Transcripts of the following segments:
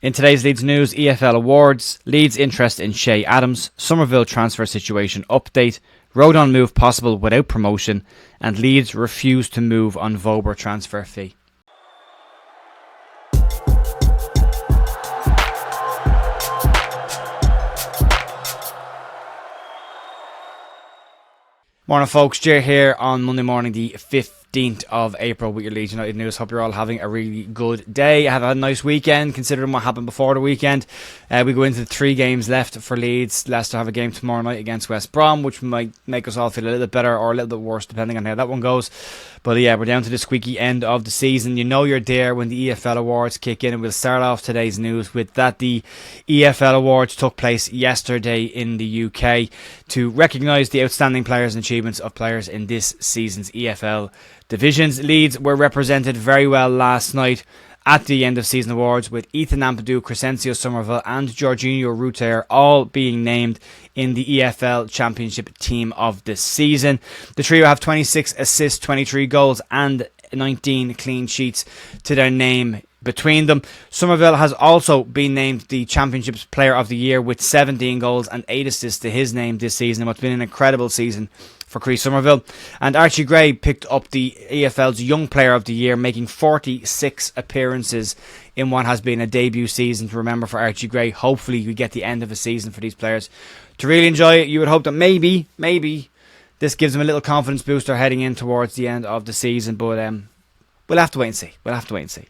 In today's Leeds news, EFL Awards, Leeds interest in Shay Adams, Summerville transfer situation update, Rodon move possible without promotion, and Leeds refuse to move on Wober transfer fee. Morning folks, Jay here on Monday morning the 15th of April with your Leeds United news. Hope you're all having a really good day. I have had a nice weekend considering what happened before the weekend. We go into the 3 games left for Leeds. Leicester have a game tomorrow night against West Brom, which might make us all feel a little bit better or a little bit worse depending on how that one goes. But yeah, we're down to the squeaky end of the season. You know you're there when the EFL Awards kick in, and we'll start off today's news with that the EFL Awards took place yesterday in the UK to recognise the outstanding players and achievements of players in this season's EFL divisions. Leeds were represented very well last night at the end of season awards, with Ethan Ampadu, Crescencio Summerville and Jorginho Ruter all being named in the EFL Championship Team of the Season. The trio have 26 assists, 23 goals and 19 clean sheets to their name between them. Summerville has also been named the Championship's Player of the Year with 17 goals and 8 assists to his name this season, what's been an incredible season for Crease Summerville. And Archie Gray picked up the EFL's Young Player of the Year, making 46 appearances in what has been a debut season to remember for Archie Gray. Hopefully we get the end of a season for these players to really enjoy it. You would hope that maybe this gives them a little confidence booster heading in towards the end of the season, but we'll have to wait and see.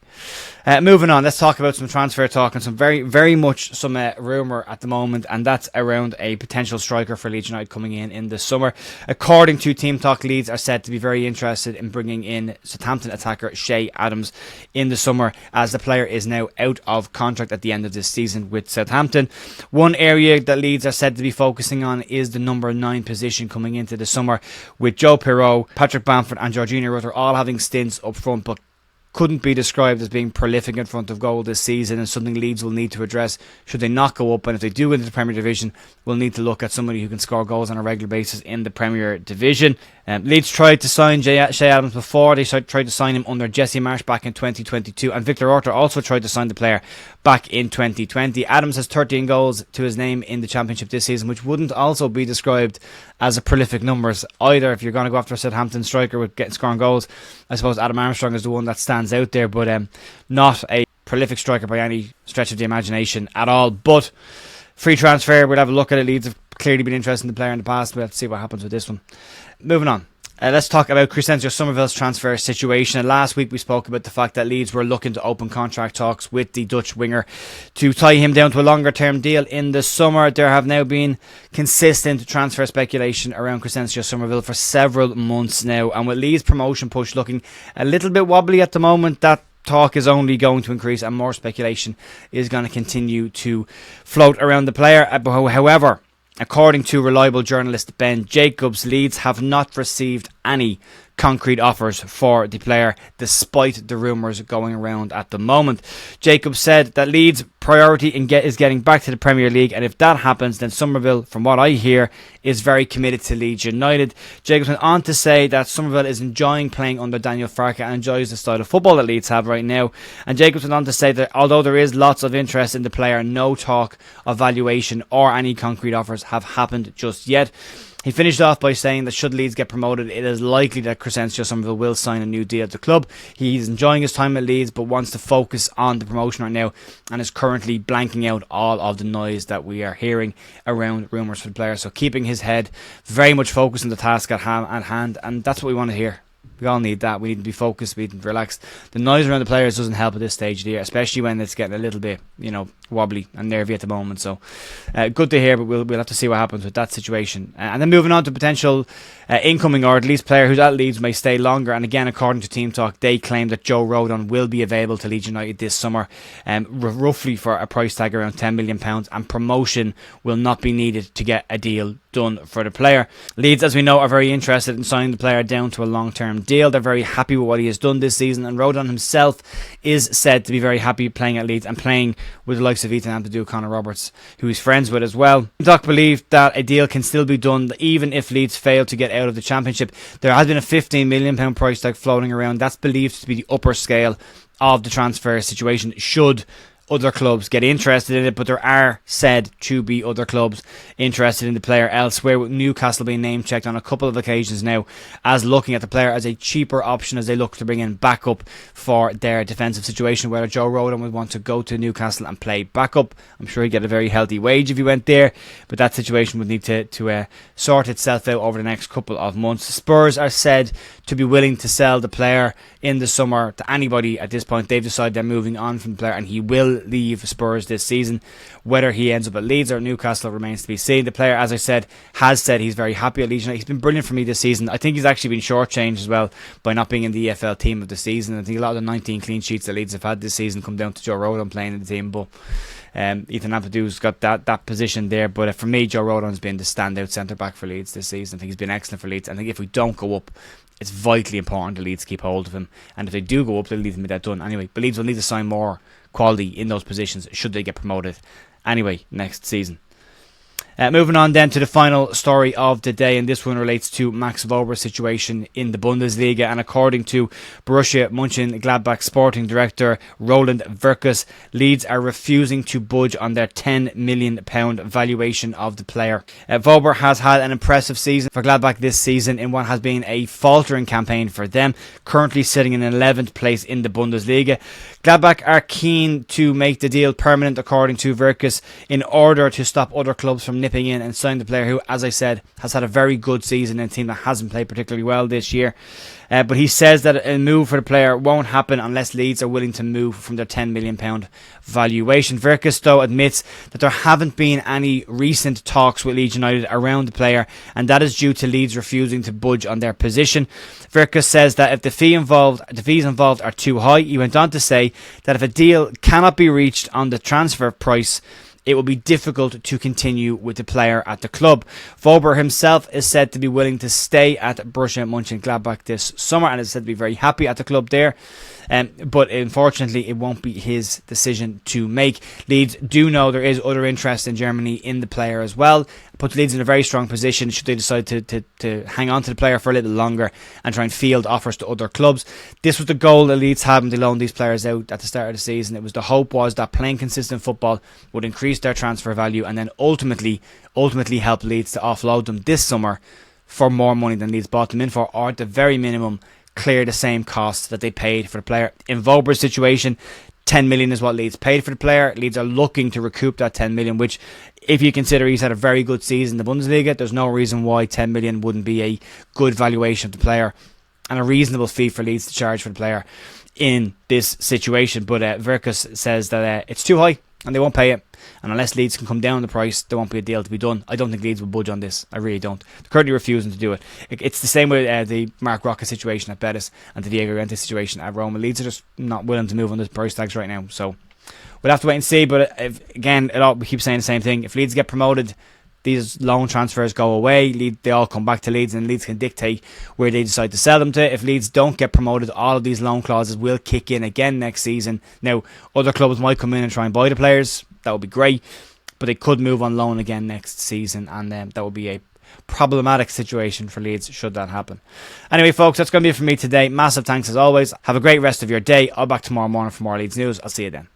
Moving on, let's talk about some transfer talk and some very much some rumour at the moment, and that's around a potential striker for Leeds United coming in the summer. According to Team Talk, Leeds are said to be very interested in bringing in Southampton attacker Shay Adams in the summer, as the player is now out of contract at the end of this season with Southampton. One area that Leeds are said to be focusing on is the number 9 position coming into the summer, with Joe Pirot, Patrick Bamford and Jorginho Ruter all having stints up front, but couldn't be described as being prolific in front of goal this season, and something Leeds will need to address should they not go up. And if they do into the Premier Division, we'll need to look at somebody who can score goals on a regular basis in the Premier Division. Leeds tried to sign Shay Adams before. They tried to sign him under Jesse Marsh back in 2022, and Victor Orta also tried to sign the player back in 2020. Adams has 13 goals to his name in the Championship this season, which wouldn't also be described as a prolific numbers either. If you're going to go after a Southampton striker with scoring goals, I suppose Adam Armstrong is the one that stands out there, but not a prolific striker by any stretch of the imagination at all. But free transfer, we'll have a look at it. Leeds have clearly been interested in the player in the past. We'll have to see what happens with this one. Moving on. Let's talk about Crescencio Summerville's transfer situation. Last week we spoke about the fact that Leeds were looking to open contract talks with the Dutch winger to tie him down to a longer term deal in the summer. There have now been consistent transfer speculation around Crescencio Summerville for several months now, and with Leeds' promotion push looking a little bit wobbly at the moment, that talk is only going to increase and more speculation is going to continue to float around the player. However, according to reliable journalist Ben Jacobs, Leeds have not received any concrete offers for the player, despite the rumours going around at the moment. Jacobs said that Leeds' priority is getting back to the Premier League, and if that happens, then Summerville, from what I hear, is very committed to Leeds United. Jacobs went on to say that Summerville is enjoying playing under Daniel Farke and enjoys the style of football that Leeds have right now. And Jacobs went on to say that although there is lots of interest in the player, no talk of valuation or any concrete offers have happened just yet. He finished off by saying that should Leeds get promoted, it is likely that Crescencio Summerville will sign a new deal at the club. He's enjoying his time at Leeds, but wants to focus on the promotion right now, and is currently blanking out all of the noise that we are hearing around rumours for the player. So keeping his head very much focused on the task at hand, and that's what we want to hear. We all need that. We need to be focused, we need to be relaxed. The noise around the players doesn't help at this stage of the year, especially when it's getting a little bit, wobbly and nervy at the moment. So good to hear, but we'll have to see what happens with that situation. And then moving on to potential incoming or at least player who's at Leeds may stay longer. And again, according to Team Talk, they claim that Joe Rodon will be available to Leeds United this summer, roughly for a price tag around £10 million, and promotion will not be needed to get a deal done for the player. Leeds, as we know, are very interested in signing the player down to a long-term deal. They're very happy with what he has done this season, and Rodon himself is said to be very happy playing at Leeds and playing with the likes of Ethan Ampadu, Connor Roberts, who he's friends with as well. Doc believed that a deal can still be done even if Leeds fail to get out of the Championship. There has been a £15 million price tag floating around. That's believed to be the upper scale of the transfer situation should other clubs get interested in it, but there are said to be other clubs interested in the player elsewhere, with Newcastle being name checked on a couple of occasions now as looking at the player as a cheaper option as they look to bring in backup for their defensive situation. Whether Joe Rodon would want to go to Newcastle and play backup, I'm sure he'd get a very healthy wage if he went there, but that situation would need to sort itself out over the next couple of months. Spurs are said to be willing to sell the player in the summer to anybody at this point. They've decided they're moving on from the player, and he will leave Spurs this season. Whether he ends up at Leeds or Newcastle remains to be seen. The player, as I said, has said he's very happy at Leeds United. He's been brilliant for me this season. I think he's actually been shortchanged as well by not being in the EFL team of the season. I think a lot of the 19 clean sheets that Leeds have had this season come down to Joe Rodon playing in the team, but Ethan Ampadu's got that position there. But for me, Joe Rodon's been the standout centre-back for Leeds this season. I think he's been excellent for Leeds. I think if we don't go up, it's vitally important to Leeds keep hold of him, and if they do go up, they'll leave him with that done anyway. But Leeds will need to sign more quality in those positions should they get promoted anyway next season. Moving on then to the final story of the day, and this one relates to Max Wober's situation in the Bundesliga. And according to Borussia Mönchengladbach sporting director Roland Verkus, Leeds are refusing to budge on their £10 million valuation of the player. Wober has had an impressive season for Gladbach this season in what has been a faltering campaign for them, currently sitting in 11th place in the Bundesliga. Gladbach are keen to make the deal permanent, according to Verkus, in order to stop other clubs from nipping in and signing the player who, as I said, has had a very good season in a team that hasn't played particularly well this year. But he says that a move for the player won't happen unless Leeds are willing to move from their £10 million valuation. Verkus, though, admits that there haven't been any recent talks with Leeds United around the player, and that is due to Leeds refusing to budge on their position. Verkus says that if the fees involved are too high, he went on to say that if a deal cannot be reached on the transfer price, it will be difficult to continue with the player at the club. Wober himself is said to be willing to stay at Borussia Mönchengladbach this summer and is said to be very happy at the club there. But unfortunately, it won't be his decision to make. Leeds do know there is other interest in Germany in the player as well. Puts Leeds in a very strong position should they decide to hang on to the player for a little longer and try and field offers to other clubs. This was the goal that Leeds had when they loaned these players out at the start of the season. It was the hope was that playing consistent football would increase their transfer value and then ultimately help Leeds to offload them this summer for more money than Leeds bought them in for, or at the very minimum clear the same costs that they paid for the player. In Wober's situation, 10 million is what Leeds paid for the player. Leeds are looking to recoup that 10 million, which, if you consider he's had a very good season in the Bundesliga, there's no reason why 10 million wouldn't be a good valuation of the player and a reasonable fee for Leeds to charge for the player in this situation. But Verkus says that it's too high and they won't pay it, and unless Leeds can come down the price, there won't be a deal to be done. I don't think Leeds will budge on this. I really don't. They're currently refusing to do it. It's the same with the Mark Roca situation at Betis and the Diego Llorente situation at Roma. Leeds are just not willing to move on the price tags right now, so we'll have to wait and see. But we keep saying the same thing. If Leeds get promoted, these loan transfers go away. They all come back to Leeds, and Leeds can dictate where they decide to sell them to. If Leeds don't get promoted, all of these loan clauses will kick in again next season. Now, other clubs might come in and try and buy the players. That would be great, but they could move on loan again next season, and that would be a problematic situation for Leeds should that happen. Anyway, folks, that's going to be it for me today. Massive thanks as always. Have a great rest of your day. I'll be back tomorrow morning for more Leeds news. I'll see you then.